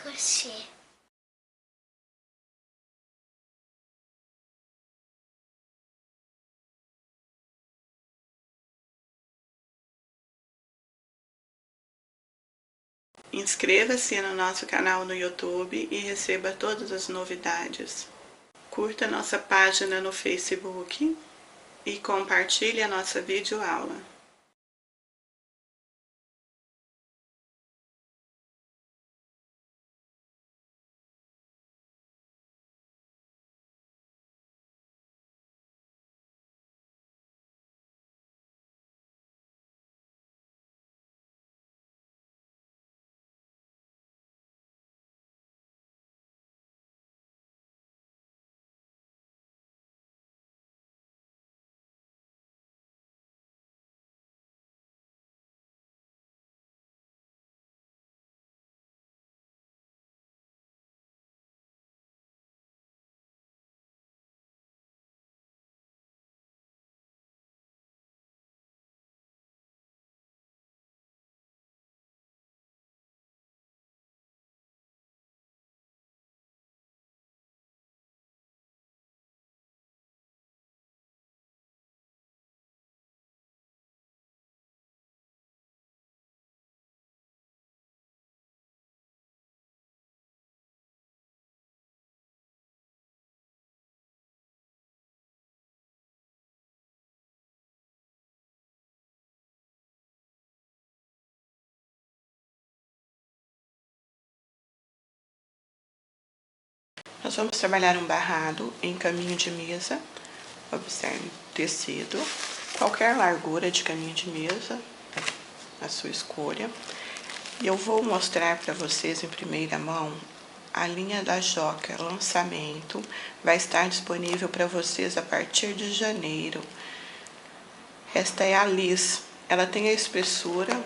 crochê. Inscreva-se no nosso canal no YouTube e receba todas as novidades. Curta nossa página no Facebook e compartilhe a nossa videoaula. Nós vamos trabalhar um barrado em caminho de mesa. Observe o tecido, qualquer largura de caminho de mesa, a sua escolha. E eu vou mostrar para vocês em primeira mão a linha da Joca lançamento. Vai estar disponível para vocês a partir de janeiro. Esta é a Liz. Ela tem a espessura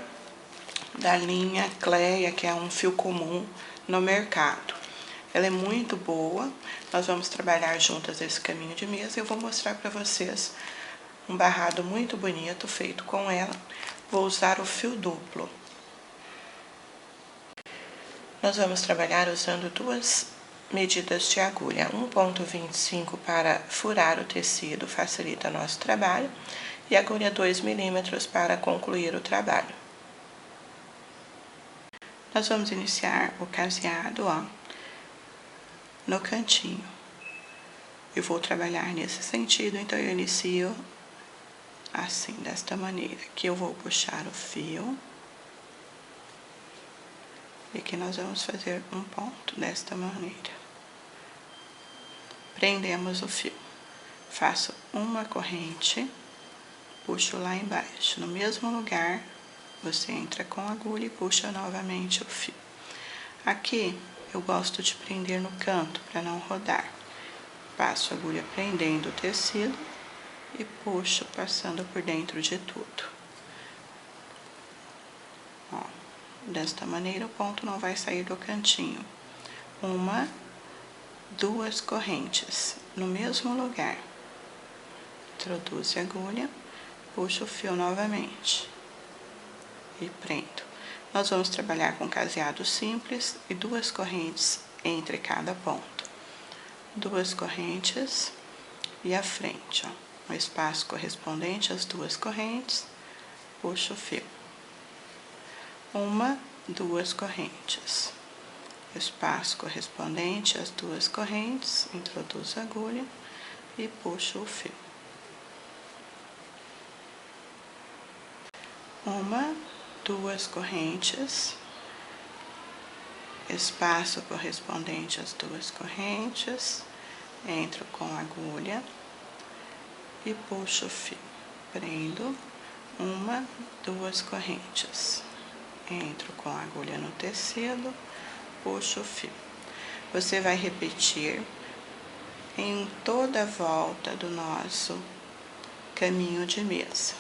da linha Cleia, que é um fio comum no mercado. Ela é muito boa. Nós vamos trabalhar juntas esse caminho de mesa. Eu vou mostrar para vocês um barrado muito bonito feito com ela. Vou usar o fio duplo. Nós vamos trabalhar usando duas medidas de agulha. 1,25 para furar o tecido, facilita nosso trabalho. E agulha 2 milímetros para concluir o trabalho. Nós vamos iniciar o caseado, no cantinho. Eu vou trabalhar nesse sentido, então eu inicio assim, desta maneira. Aqui eu vou puxar o fio. E aqui nós vamos fazer um ponto desta maneira. Prendemos o fio. Faço uma corrente, puxo lá embaixo. No mesmo lugar, você entra com a agulha e puxa novamente o fio. Aqui eu gosto de prender no canto para não rodar. Passo a agulha prendendo o tecido e puxo passando por dentro de tudo. Desta maneira o ponto não vai sair do cantinho. 1, 2 correntes no mesmo lugar. Introduzo a agulha, puxo o fio novamente e prendo. Nós vamos trabalhar com caseado simples e 2 correntes entre cada ponto. 2 correntes e a frente, o espaço correspondente às 2 correntes, puxo o fio. 1, 2 correntes. Espaço correspondente às 2 correntes, introduzo a agulha e puxo o fio. 1, 2 correntes, espaço correspondente às 2 correntes, entro com a agulha e puxo o fio. Prendo 1, 2 correntes, entro com a agulha no tecido, puxo o fio. Você vai repetir em toda a volta do nosso caminho de mesa.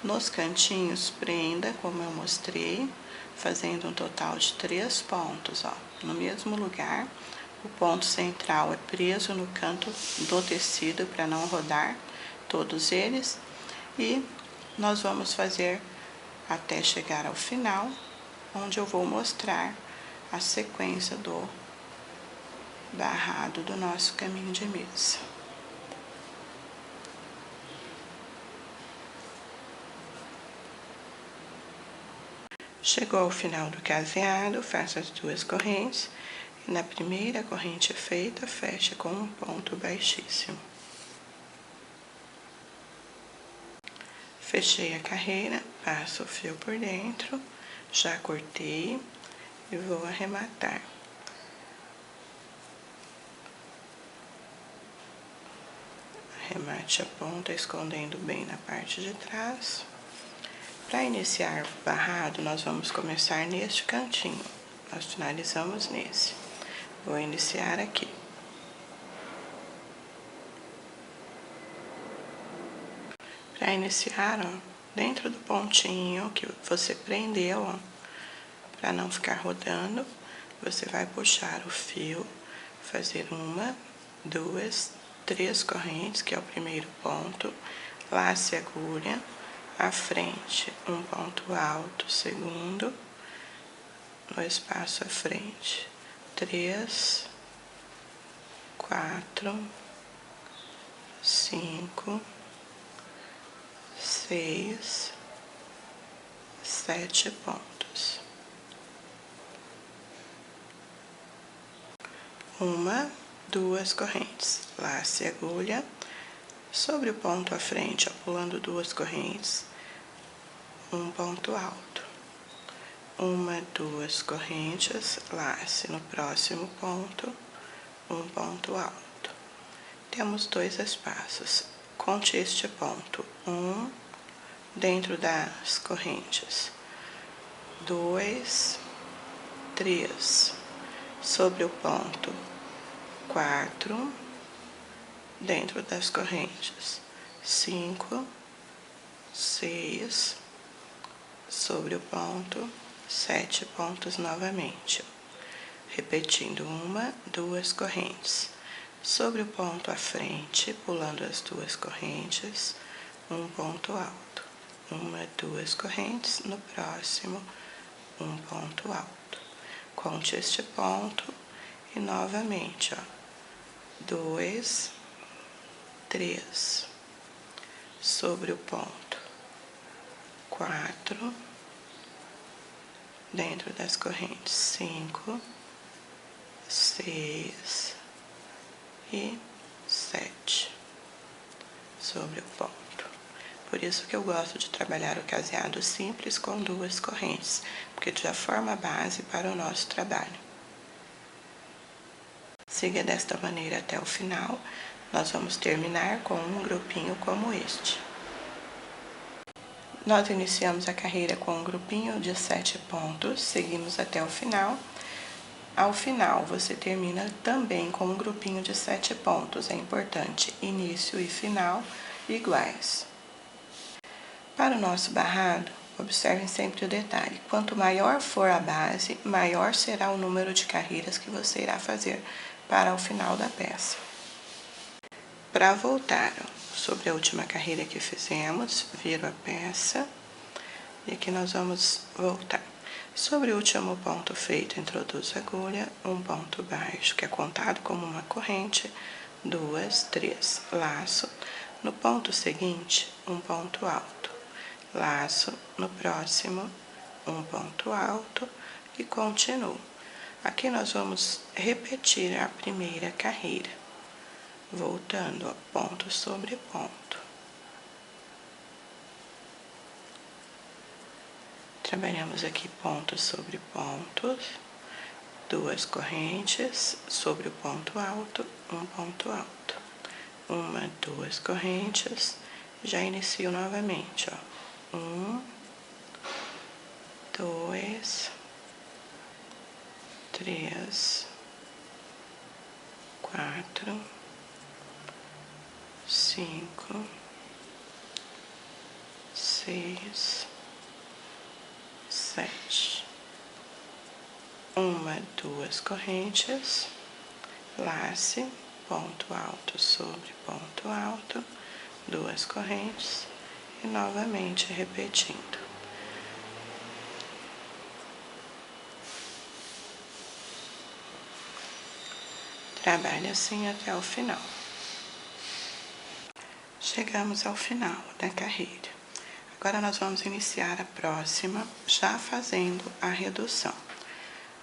Nos cantinhos, prenda, como eu mostrei, fazendo um total de 3 pontos, no mesmo lugar. O ponto central é preso no canto do tecido para não rodar todos eles. E nós vamos fazer até chegar ao final, onde eu vou mostrar a sequência do barrado do nosso caminho de mesa. Chegou ao final do caseado, faça as 2 correntes e na primeira corrente feita, feche com um ponto baixíssimo. Fechei a carreira, passo o fio por dentro, já cortei e vou arrematar. Arremate a ponta, escondendo bem na parte de trás. Para iniciar o barrado, nós vamos começar neste cantinho. Nós finalizamos nesse. Vou iniciar aqui. Para iniciar, ó, dentro do pontinho que você prendeu, ó, para não ficar rodando, você vai puxar o fio, fazer 1, 2, 3 correntes, que é o primeiro ponto, lace a agulha, à frente, um ponto alto, segundo, no espaço à frente, 3, 4, 5, 6, 7 pontos. 1, 2 correntes, lace a agulha, sobre o ponto à frente, ó, pulando 2 correntes, um ponto alto. 1, 2 correntes, lace no próximo ponto, um ponto alto. Temos 2 espaços. Conte este ponto, 1 dentro das correntes, 2, 3, sobre o ponto, 4, dentro das correntes, 5, 6, sobre o ponto, 7 pontos novamente, repetindo 1, 2 correntes, sobre o ponto à frente, pulando as 2 correntes, um ponto alto, 1, 2 correntes, no próximo, um ponto alto. Conte este ponto e novamente, ó, 2, 3, sobre o ponto, 4, dentro das correntes, 5, 6 e 7, sobre o ponto. Por isso que eu gosto de trabalhar o caseado simples com 2 correntes, porque já forma a base para o nosso trabalho. Siga desta maneira até o final. Nós vamos terminar com um grupinho como este. Nós iniciamos a carreira com um grupinho de 7 pontos, seguimos até o final. Ao final, você termina também com um grupinho de 7 pontos. É importante, início e final iguais. Para o nosso barrado, observem sempre o detalhe. Quanto maior for a base, maior será o número de carreiras que você irá fazer para o final da peça. Para voltar sobre a última carreira que fizemos, viro a peça e aqui nós vamos voltar. Sobre o último ponto feito, introduz a agulha, um ponto baixo, que é contado como uma corrente, 2, 3, laço. No ponto seguinte, um ponto alto, laço. No próximo, um ponto alto e continuo. Aqui nós vamos repetir a primeira carreira, voltando a ponto sobre ponto. Trabalhamos aqui pontos sobre pontos, 2 correntes, sobre o ponto alto, um ponto alto. 1, 2 correntes, já inicio novamente, ó. 1, 2, 3, 4, 5, 6, 7. 1, 2 correntes, lace, ponto alto sobre ponto alto, 2 correntes e novamente repetindo. Trabalhe assim até o final. Chegamos ao final da carreira. Agora nós vamos iniciar a próxima, já fazendo a redução.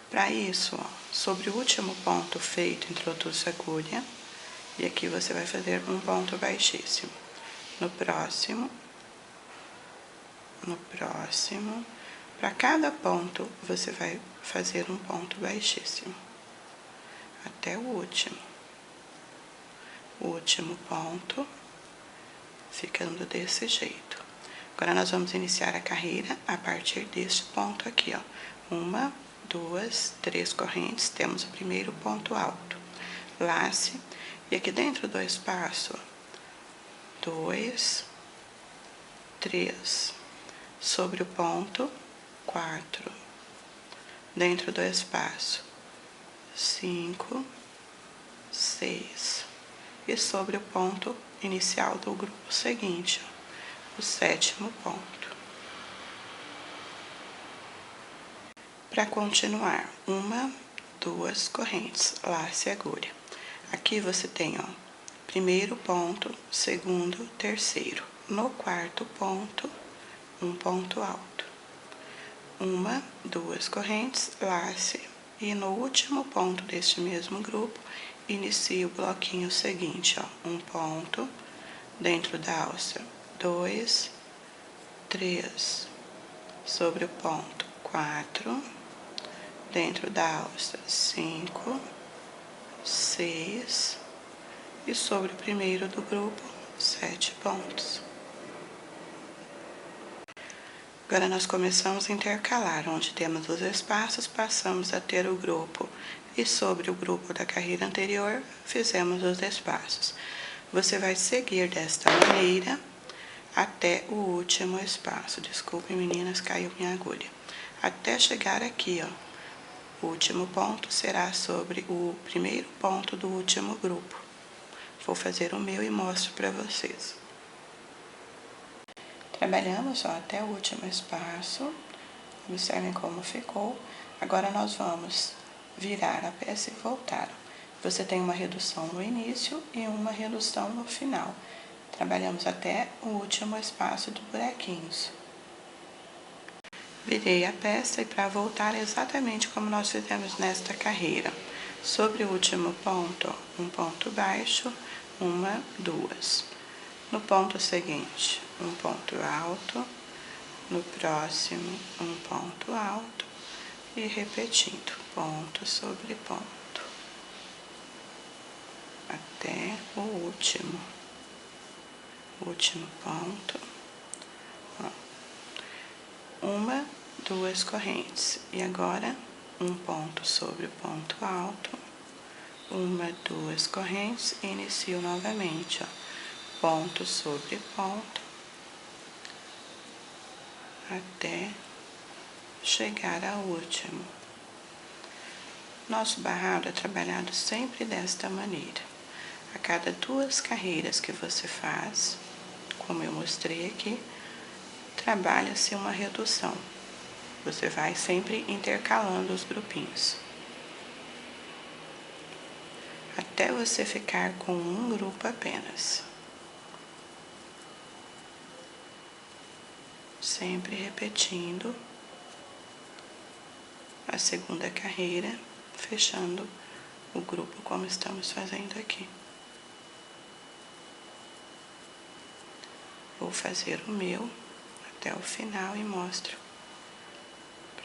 Para isso, ó, sobre o último ponto feito, introduz a agulha, e aqui você vai fazer um ponto baixíssimo. No próximo, para cada ponto, você vai fazer um ponto baixíssimo, até o último. O último ponto, ficando desse jeito. Agora, nós vamos iniciar a carreira a partir deste ponto aqui, ó. 1, 2, 3 correntes, temos o primeiro ponto alto. Lace, e aqui dentro do espaço, 2, 3, sobre o ponto, 4, dentro do espaço, 5, 6, e sobre o ponto inicial do grupo seguinte, ó, o sétimo ponto. Para continuar, 1, 2 correntes, lace agulha. Aqui você tem, ó, primeiro ponto, segundo, terceiro. No quarto ponto, um ponto alto. 1, 2 correntes, lace, e no último ponto deste mesmo grupo, inicie o bloquinho seguinte, ó, um ponto dentro da alça, 2, 3, sobre o ponto, 4, dentro da alça, 5, 6, e sobre o primeiro do grupo, 7 pontos. Agora, nós começamos a intercalar, onde temos os espaços, passamos a ter o grupo, e sobre o grupo da carreira anterior, fizemos os espaços. Você vai seguir desta maneira até o último espaço. Desculpem, meninas, caiu minha agulha. Até chegar aqui, ó. O último ponto será sobre o primeiro ponto do último grupo. Vou fazer o meu e mostro para vocês. Trabalhamos só até o último espaço, observem como ficou. Agora nós vamos virar a peça e voltar. Você tem uma redução no início e uma redução no final. Trabalhamos até o último espaço de buraquinhos. Virei a peça e para voltar exatamente como nós fizemos nesta carreira. Sobre o último ponto, um ponto baixo, 1, 2. No ponto seguinte, um ponto alto, no próximo, um ponto alto, e repetindo, ponto sobre ponto, até o último ponto, ó. 1, 2 correntes, e agora um ponto sobre o ponto alto, 1, 2 correntes, e inicio novamente, ó. Ponto sobre ponto, até chegar ao último. Nosso barrado é trabalhado sempre desta maneira. A cada 2 carreiras que você faz, como eu mostrei aqui, trabalha-se uma redução. Você vai sempre intercalando os grupinhos, até você ficar com um grupo apenas. Sempre repetindo a segunda carreira, fechando o grupo como estamos fazendo aqui. Vou fazer o meu até o final e mostro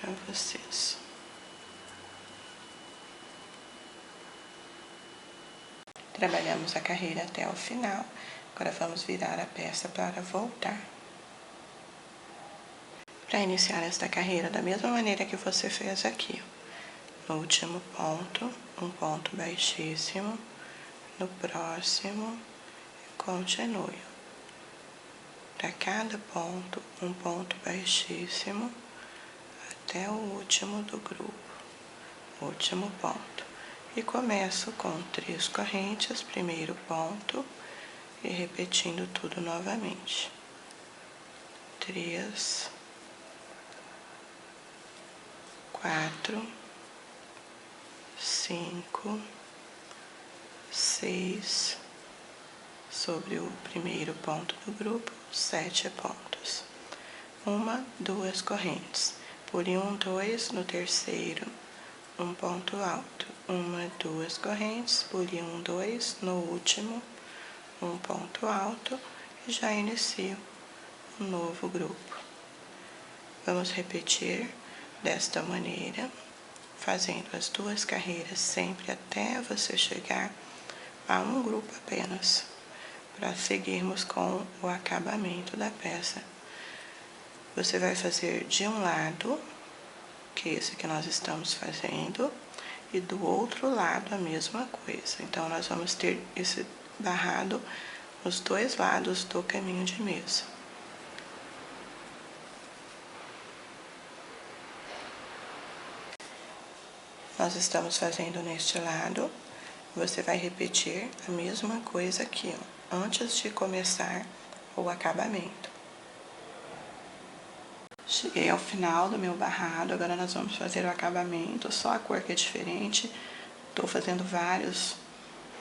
para vocês. Trabalhamos a carreira até o final, agora vamos virar a peça para voltar. Para iniciar esta carreira da mesma maneira que você fez aqui, no último ponto, um ponto baixíssimo, no próximo, continue. Para cada ponto, um ponto baixíssimo, até o último do grupo, último ponto. E começo com 3 correntes, primeiro ponto, e repetindo tudo novamente. 3, 4, 5, 6 sobre o primeiro ponto do grupo, 7 pontos. 1, 2 correntes, pule 1, 2 no terceiro, um ponto alto. 1, 2 correntes, pule 1, 2 no último, um ponto alto, e já inicio um novo grupo. Vamos repetir desta maneira, fazendo as 2 carreiras sempre até você chegar a um grupo apenas, para seguirmos com o acabamento da peça. Você vai fazer de um lado, que é esse que nós estamos fazendo, e do outro lado a mesma coisa. Então, nós vamos ter esse barrado nos 2 lados do caminho de mesa. Nós estamos fazendo neste lado, você vai repetir a mesma coisa aqui, ó, antes de começar o acabamento. Cheguei ao final do meu barrado, agora nós vamos fazer o acabamento, só a cor que é diferente. Estou fazendo vários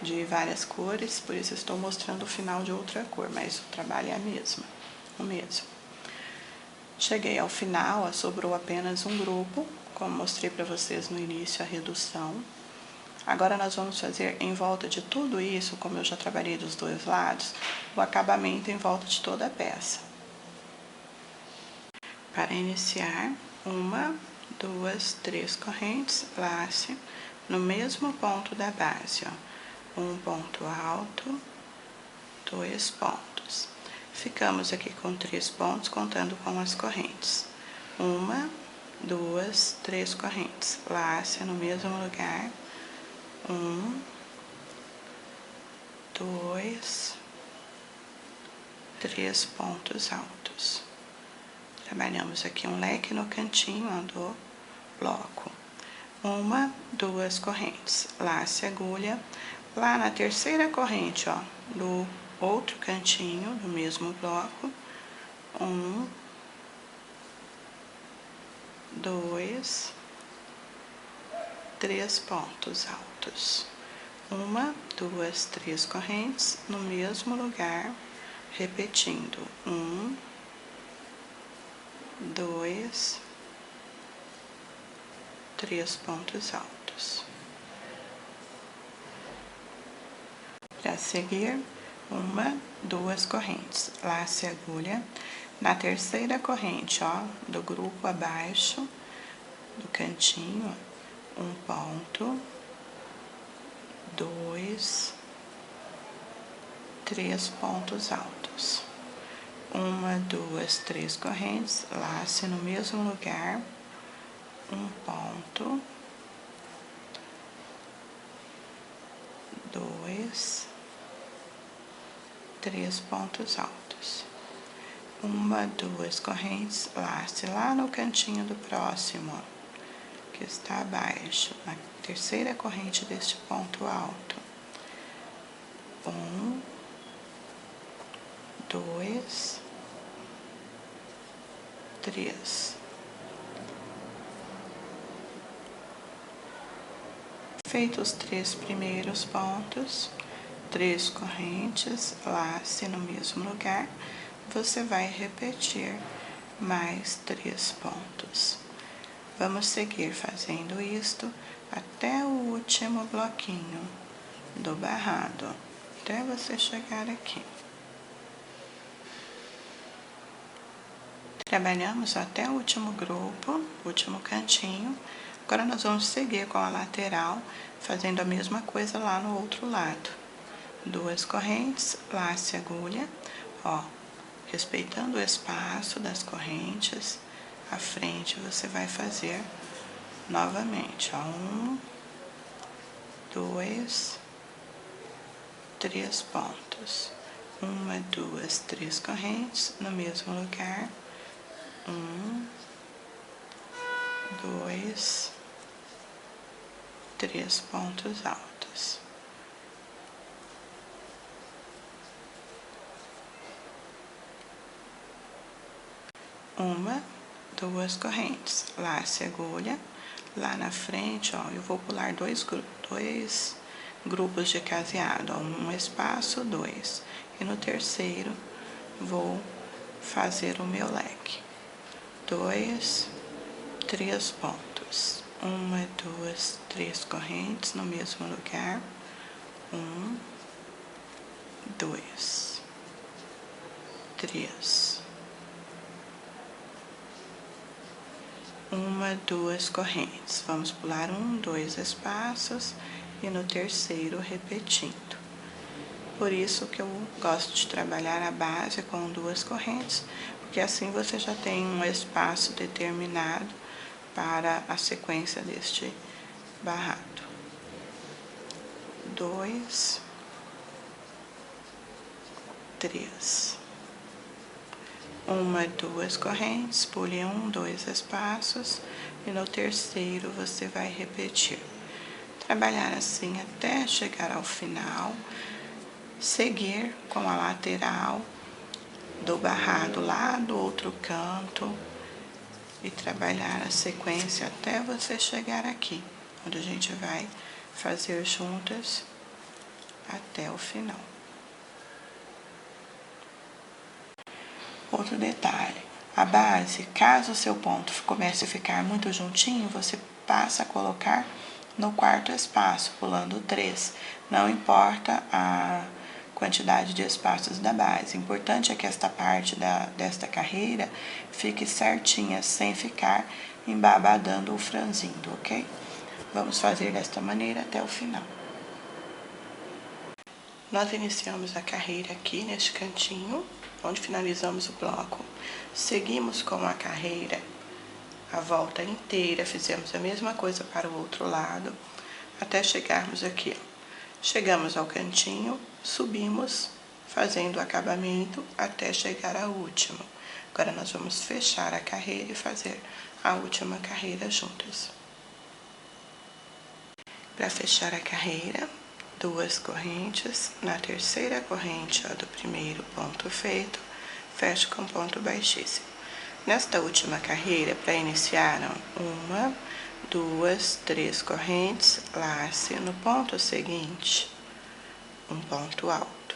de várias cores, por isso estou mostrando o final de outra cor, mas o trabalho é o mesmo. Cheguei ao final, sobrou apenas um grupo, como mostrei para vocês no início a redução. Agora nós vamos fazer em volta de tudo isso, como eu já trabalhei dos 2 lados, o acabamento em volta de toda a peça. Para iniciar, 1, 2, 3 correntes, lace no mesmo ponto da base, ó, um ponto alto, 2 pontos. Ficamos aqui com 3 pontos, contando com as correntes. 1, 2, 3 correntes, lace no mesmo lugar, 1, 2, 3 pontos altos. Trabalhamos aqui um leque no cantinho do bloco. 1, 2 correntes, lace agulha, lá na terceira corrente, ó, do outro cantinho do mesmo bloco, 1, 2, 3 pontos altos. 1, 2, 3 correntes no mesmo lugar, repetindo, 1, 2, 3 pontos altos. Para seguir, 1, 2 correntes, lace agulha, na terceira corrente, ó, do grupo abaixo, do cantinho, um ponto, 2, 3 pontos altos. 1, 2, 3 correntes, lace no mesmo lugar, um ponto, 2, 3 pontos altos. 1, 2 correntes, lace lá no cantinho do próximo, que está abaixo, na terceira corrente deste ponto alto. 1, 2, 3. Feitos os 3 primeiros pontos, 3 correntes, lace no mesmo lugar, você vai repetir mais 3 pontos. Vamos seguir fazendo isto até o último bloquinho do barrado, até você chegar aqui. Trabalhamos até o último grupo, último cantinho. Agora nós vamos seguir com a lateral, fazendo a mesma coisa lá no outro lado. 2 correntes, lace agulha, ó, respeitando o espaço das correntes, à frente você vai fazer novamente, ó, 1, 2, 3 pontos. 1, 2, 3 correntes no mesmo lugar. 1, 2, 3 pontos altos. Uma, 2 correntes, lace agulha, lá na frente, ó, eu vou pular dois grupos de caseado, ó, um espaço, 2. E no terceiro, vou fazer o meu leque. 2, 3 pontos. 1, 2, 3 correntes no mesmo lugar. 1, 2, 3. 1, 2 correntes. Vamos pular 1, 2 espaços e no terceiro repetindo. Por isso que eu gosto de trabalhar a base com 2 correntes, porque assim você já tem um espaço determinado para a sequência deste barrado. 2, 3. 1, 2 correntes, pule 1, 2 espaços e no terceiro você vai repetir. Trabalhar assim até chegar ao final, seguir com a lateral do barrado lá do outro canto e trabalhar a sequência até você chegar aqui, onde a gente vai fazer juntas até o final. Outro detalhe, a base, caso o seu ponto comece a ficar muito juntinho, você passa a colocar no quarto espaço, pulando 3. Não importa a quantidade de espaços da base. O importante é que esta parte desta carreira fique certinha, sem ficar embabadando ou franzindo, ok? Vamos fazer desta maneira até o final. Nós iniciamos a carreira aqui neste cantinho, onde finalizamos o bloco. Seguimos com a carreira a volta inteira, fizemos a mesma coisa para o outro lado, até chegarmos aqui. Chegamos ao cantinho, subimos, fazendo o acabamento até chegar ao último. Agora nós vamos fechar a carreira e fazer a última carreira juntas. Para fechar a carreira, 2 correntes, na terceira corrente, ó, do primeiro ponto feito, fecho com ponto baixíssimo. Nesta última carreira, para iniciar, 1, 2, 3 correntes, lace no ponto seguinte, um ponto alto,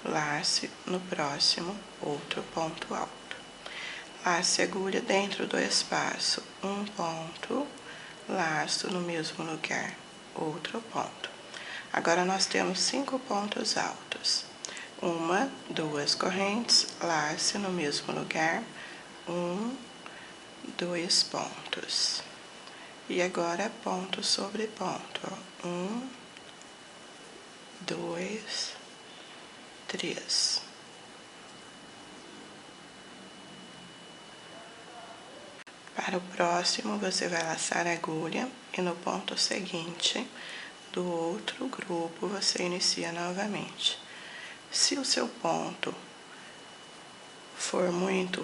lace no próximo, outro ponto alto, lace agulha dentro do espaço, um ponto, laço no mesmo lugar, outro ponto. Agora nós temos 5 pontos altos. 1, 2 correntes, lace no mesmo lugar, 1, 2 pontos. E agora ponto sobre ponto, 1, 2, 3. Para o próximo, você vai laçar a agulha e no ponto seguinte do outro grupo, você inicia novamente. Se o seu ponto for muito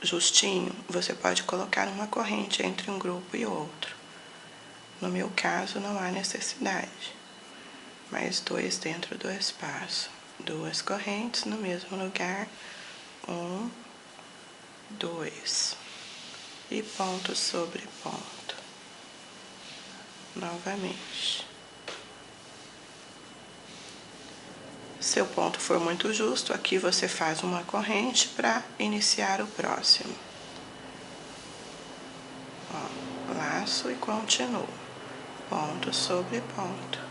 justinho, você pode colocar uma corrente entre um grupo e outro. No meu caso, não há necessidade, mas 2 dentro do espaço. 2 correntes no mesmo lugar, 1, 2. E ponto sobre ponto. Novamente. Se o ponto for muito justo, aqui você faz uma corrente para iniciar o próximo. Ó, laço e continuo. Ponto sobre ponto.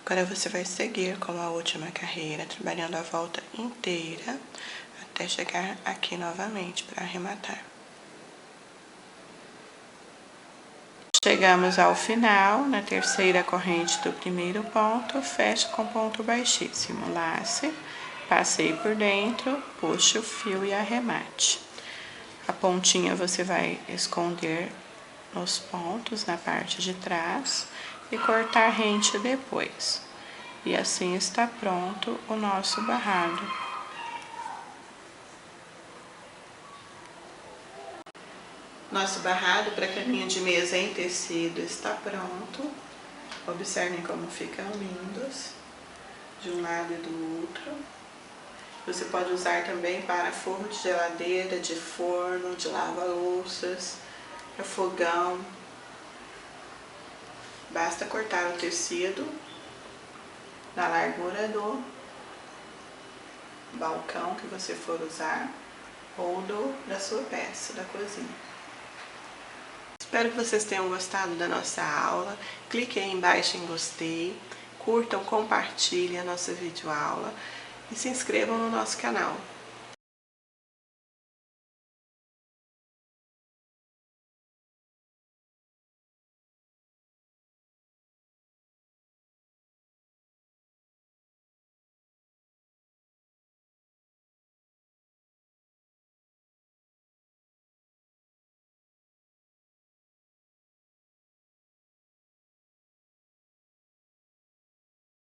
Agora você vai seguir com a última carreira, trabalhando a volta inteira, até chegar aqui novamente para arrematar. Chegamos ao final, na terceira corrente do primeiro ponto, fecho com ponto baixíssimo, lace, passei por dentro, puxe o fio e arremate. A pontinha você vai esconder nos pontos, na parte de trás, e cortar rente depois. E assim está pronto o nosso barrado. Nosso barrado para caminho de mesa em tecido está pronto. Observem como ficam lindos, de um lado e do outro. Você pode usar também para forro de geladeira, de forno, de lava-louças. o fogão. Basta cortar o tecido na largura do balcão que você for usar ou da sua peça da cozinha. Espero que vocês tenham gostado da nossa aula. Clique aí embaixo em gostei, curtam, compartilhem a nossa videoaula e se inscrevam no nosso canal.